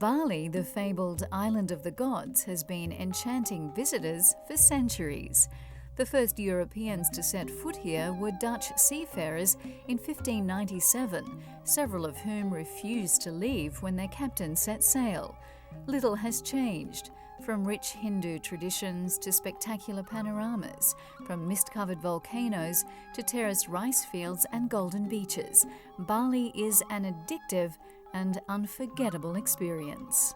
Bali, the fabled island of the gods, has been enchanting visitors for centuries. The first Europeans to set foot here were Dutch seafarers in 1597, several of whom refused to leave when their captain set sail. Little has changed, from rich Hindu traditions to spectacular panoramas, from mist-covered volcanoes to terraced rice fields and golden beaches. Bali is an addictive and unforgettable experience.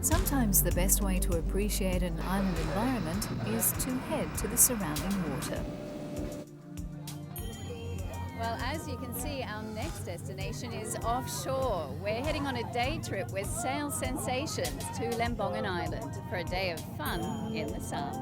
Sometimes the best way to appreciate an island environment is to head to the surrounding water. Well, as you can see, our next destination is offshore. We're heading on a day trip with Sail Sensations to Lembongan Island for a day of fun in the sun.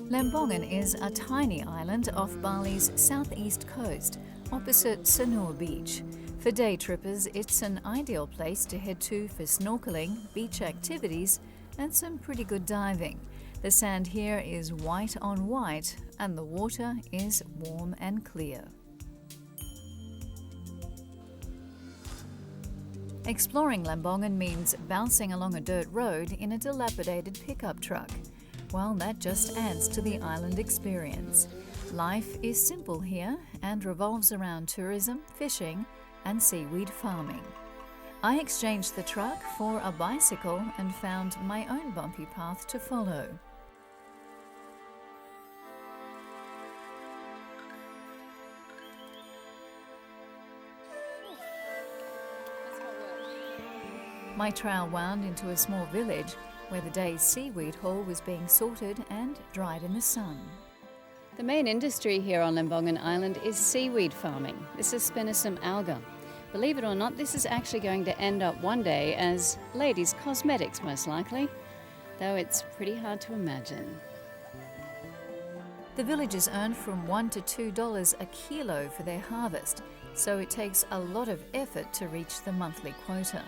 Lembongan is a tiny island off Bali's southeast coast, opposite Sanur Beach. For day trippers, it's an ideal place to head to for snorkeling, beach activities, and some pretty good diving. The sand here is white on white, and the water is warm and clear. Exploring Lembongan means bouncing along a dirt road in a dilapidated pickup truck. Well, that just adds to the island experience. Life is simple here and revolves around tourism, fishing, and seaweed farming. I exchanged the truck for a bicycle and found my own bumpy path to follow. My trail wound into a small village where the day's seaweed haul was being sorted and dried in the sun. The main industry here on Lembongan Island is seaweed farming. This is spinosum alga. Believe it or not, this is actually going to end up one day as ladies' cosmetics, most likely, though it's pretty hard to imagine. The villagers earn from $1 to $2 a kilo for their harvest, so it takes a lot of effort to reach the monthly quota.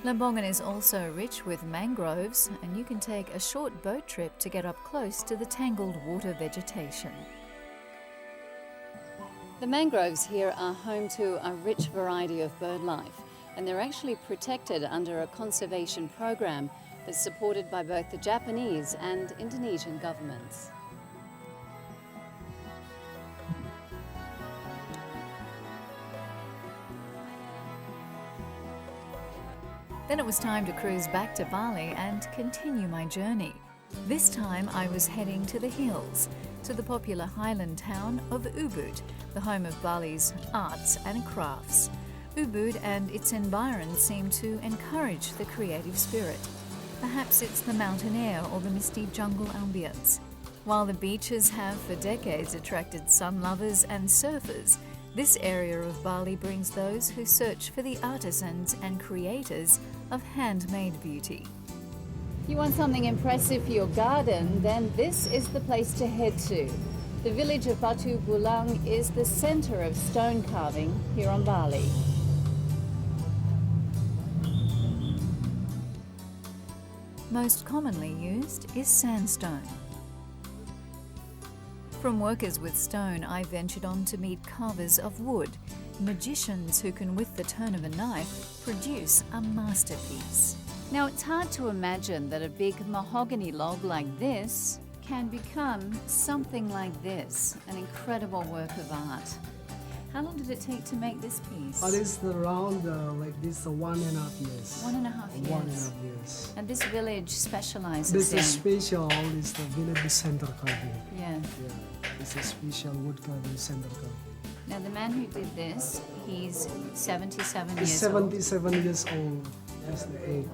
Lembongan is also rich with mangroves, and you can take a short boat trip to get up close to the tangled water vegetation. The mangroves here are home to a rich variety of bird life, and they're actually protected under a conservation program that's supported by both the Japanese and Indonesian governments. Then it was time to cruise back to Bali and continue my journey. This time I was heading to the hills, to the popular highland town of Ubud, the home of Bali's arts and crafts. Ubud and its environs seem to encourage the creative spirit. Perhaps it's the mountain air or the misty jungle ambience. While the beaches have for decades attracted sun lovers and surfers, this area of Bali brings those who search for the artisans and creators of handmade beauty. If you want something impressive for your garden, then this is the place to head to. The village of Batu Bulang is the center of stone carving here on Bali. Most commonly used is sandstone. From workers with stone, I ventured on to meet carvers of wood, magicians who can, with the turn of a knife, produce a masterpiece. Now, it's hard to imagine that a big mahogany log like this can become something like this, an incredible work of art. How long did it take to make this piece? It's around like this 1.5 years. 1.5 years. 1.5 years. And this village specializes This in... is special is the village center carving. Yeah. Yeah, it's a special wood carving center carving. Now, the man who did this, he's 77 He's years old. 77 years old. That's the age.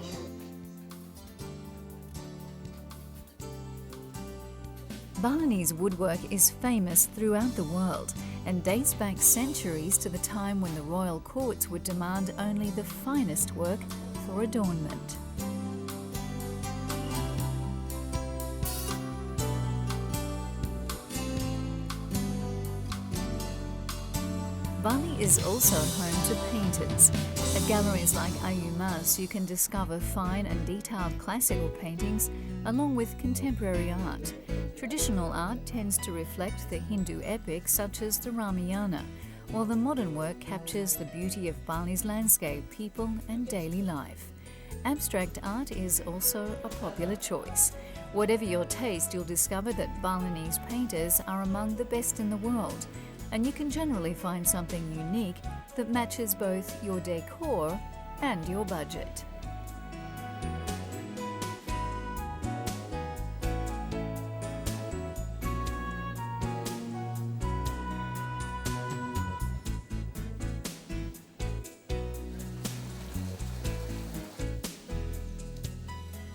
Balinese woodwork is famous throughout the world, and dates back centuries to the time when the royal courts would demand only the finest work for adornment. Bali is also home to painters. At galleries like Ayu Mas, you can discover fine and detailed classical paintings along with contemporary art. Traditional art tends to reflect the Hindu epics such as the Ramayana, while the modern work captures the beauty of Bali's landscape, people and daily life. Abstract art is also a popular choice. Whatever your taste, you'll discover that Balinese painters are among the best in the world, and you can generally find something unique that matches both your decor and your budget.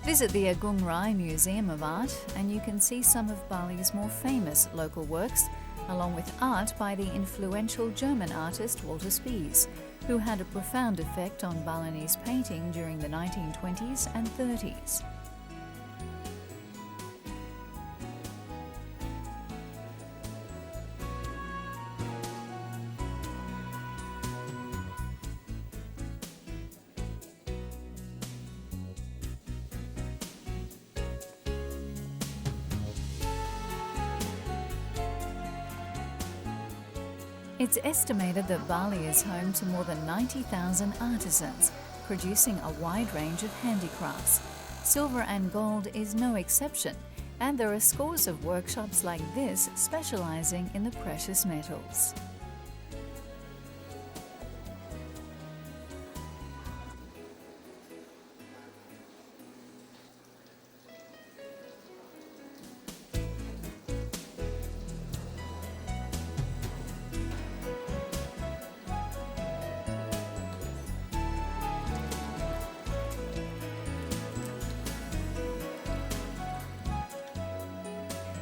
Visit the Agung Rai Museum of Art and you can see some of Bali's more famous local works, along with art by the influential German artist Walter Spies, who had a profound effect on Balinese painting during the 1920s and 30s. It's estimated that Bali is home to more than 90,000 artisans, producing a wide range of handicrafts. Silver and gold is no exception, and there are scores of workshops like this specializing in the precious metals.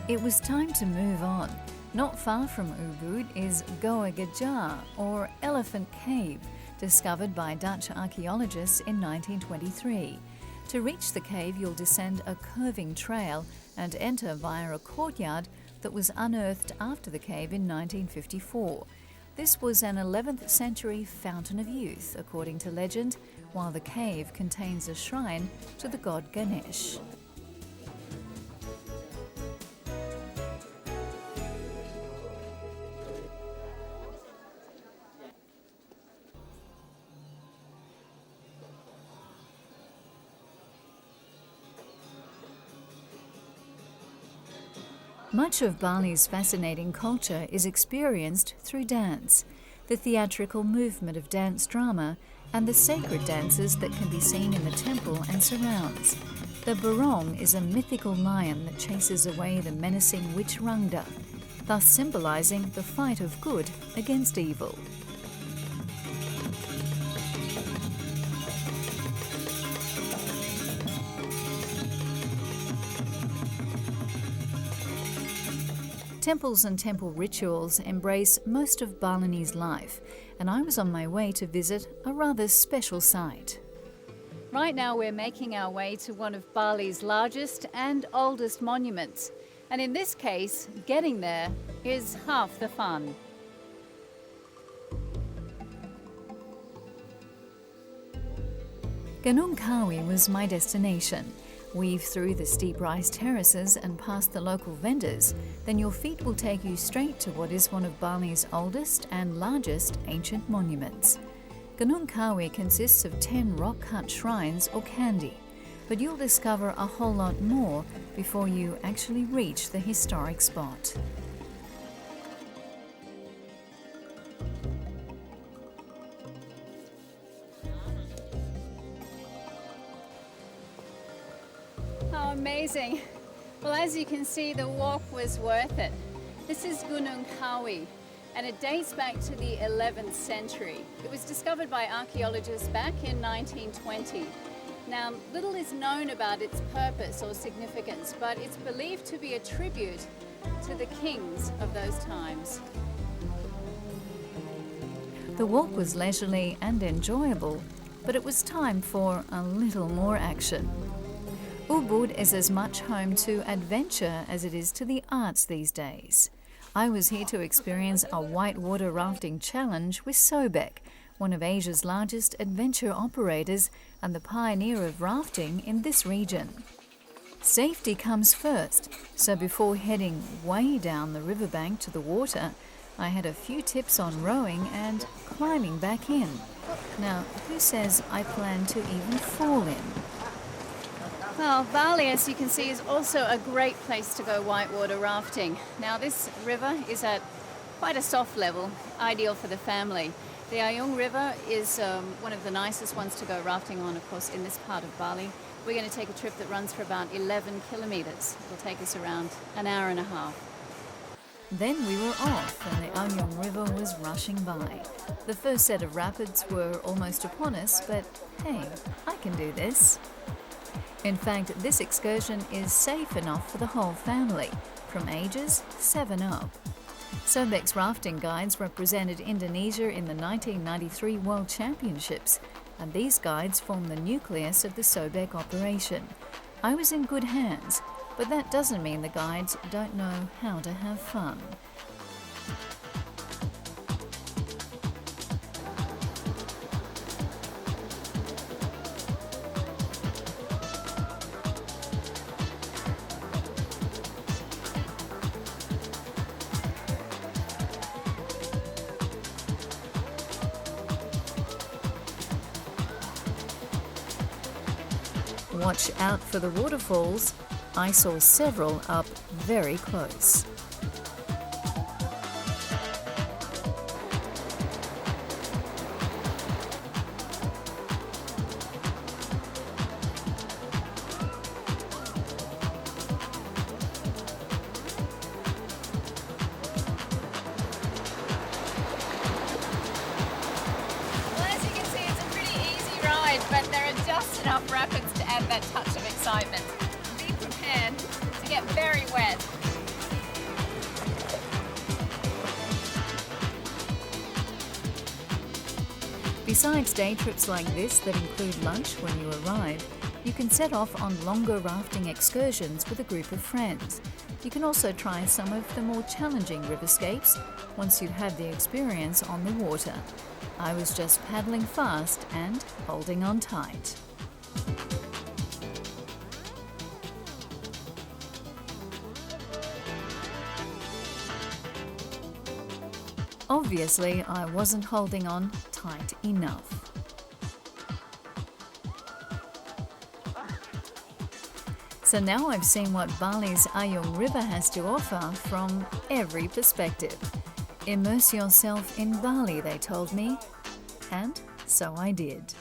It was time to move on. Not far from Ubud is Goa Gajah, or Elephant Cave, discovered by Dutch archaeologists in 1923. To reach the cave, you'll descend a curving trail and enter via a courtyard that was unearthed after the cave in 1954. This was an 11th century fountain of youth, according to legend, while the cave contains a shrine to the god Ganesh. Much of Bali's fascinating culture is experienced through dance, the theatrical movement of dance drama, and the sacred dances that can be seen in the temple and surrounds. The barong is a mythical lion that chases away the menacing witch Rangda, thus symbolizing the fight of good against evil. Temples and temple rituals embrace most of Balinese life, and I was on my way to visit a rather special site. Right now we're making our way to one of Bali's largest and oldest monuments. And in this case, getting there is half the fun. Gunung Kawi was my destination. Weave through the steep rice terraces and past the local vendors, then your feet will take you straight to what is one of Bali's oldest and largest ancient monuments. Gunung Kawi consists of 10 rock-cut shrines or candi, but you'll discover a whole lot more before you actually reach the historic spot. How amazing. Well, as you can see, the walk was worth it. This is Gunung Kawi, and it dates back to the 11th century. It was discovered by archaeologists back in 1920. Now, little is known about its purpose or significance, but it's believed to be a tribute to the kings of those times. The walk was leisurely and enjoyable, but it was time for a little more action. Ubud is as much home to adventure as it is to the arts these days. I was here to experience a whitewater rafting challenge with Sobek, one of Asia's largest adventure operators and the pioneer of rafting in this region. Safety comes first, so before heading way down the riverbank to the water, I had a few tips on rowing and climbing back in. Now, who says I plan to even fall in? Well, Bali, as you can see, is also a great place to go whitewater rafting. Now, this river is at quite a soft level, ideal for the family. The Ayung River is one of the nicest ones to go rafting on, of course, in this part of Bali. We're going to take a trip that runs for about 11 kilometers. It'll take us around an hour and a half. Then we were off and the Ayung River was rushing by. The first set of rapids were almost upon us, but hey, I can do this. In fact, this excursion is safe enough for the whole family, from ages 7 up. Sobek's rafting guides represented Indonesia in the 1993 World Championships, and these guides form the nucleus of the Sobek operation. I was in good hands, but that doesn't mean the guides don't know how to have fun. Watch out for the waterfalls. I saw several up very close. But there are just enough rapids to add that touch of excitement. Be prepared to get very wet. Besides day trips like this that include lunch when you arrive, you can set off on longer rafting excursions with a group of friends. You can also try some of the more challenging riverscapes once you've had the experience on the water. I was just paddling fast and holding on tight. Obviously, I wasn't holding on tight enough. So now I've seen what Bali's Ayung River has to offer from every perspective. Immerse yourself in Bali, they told me, and so I did.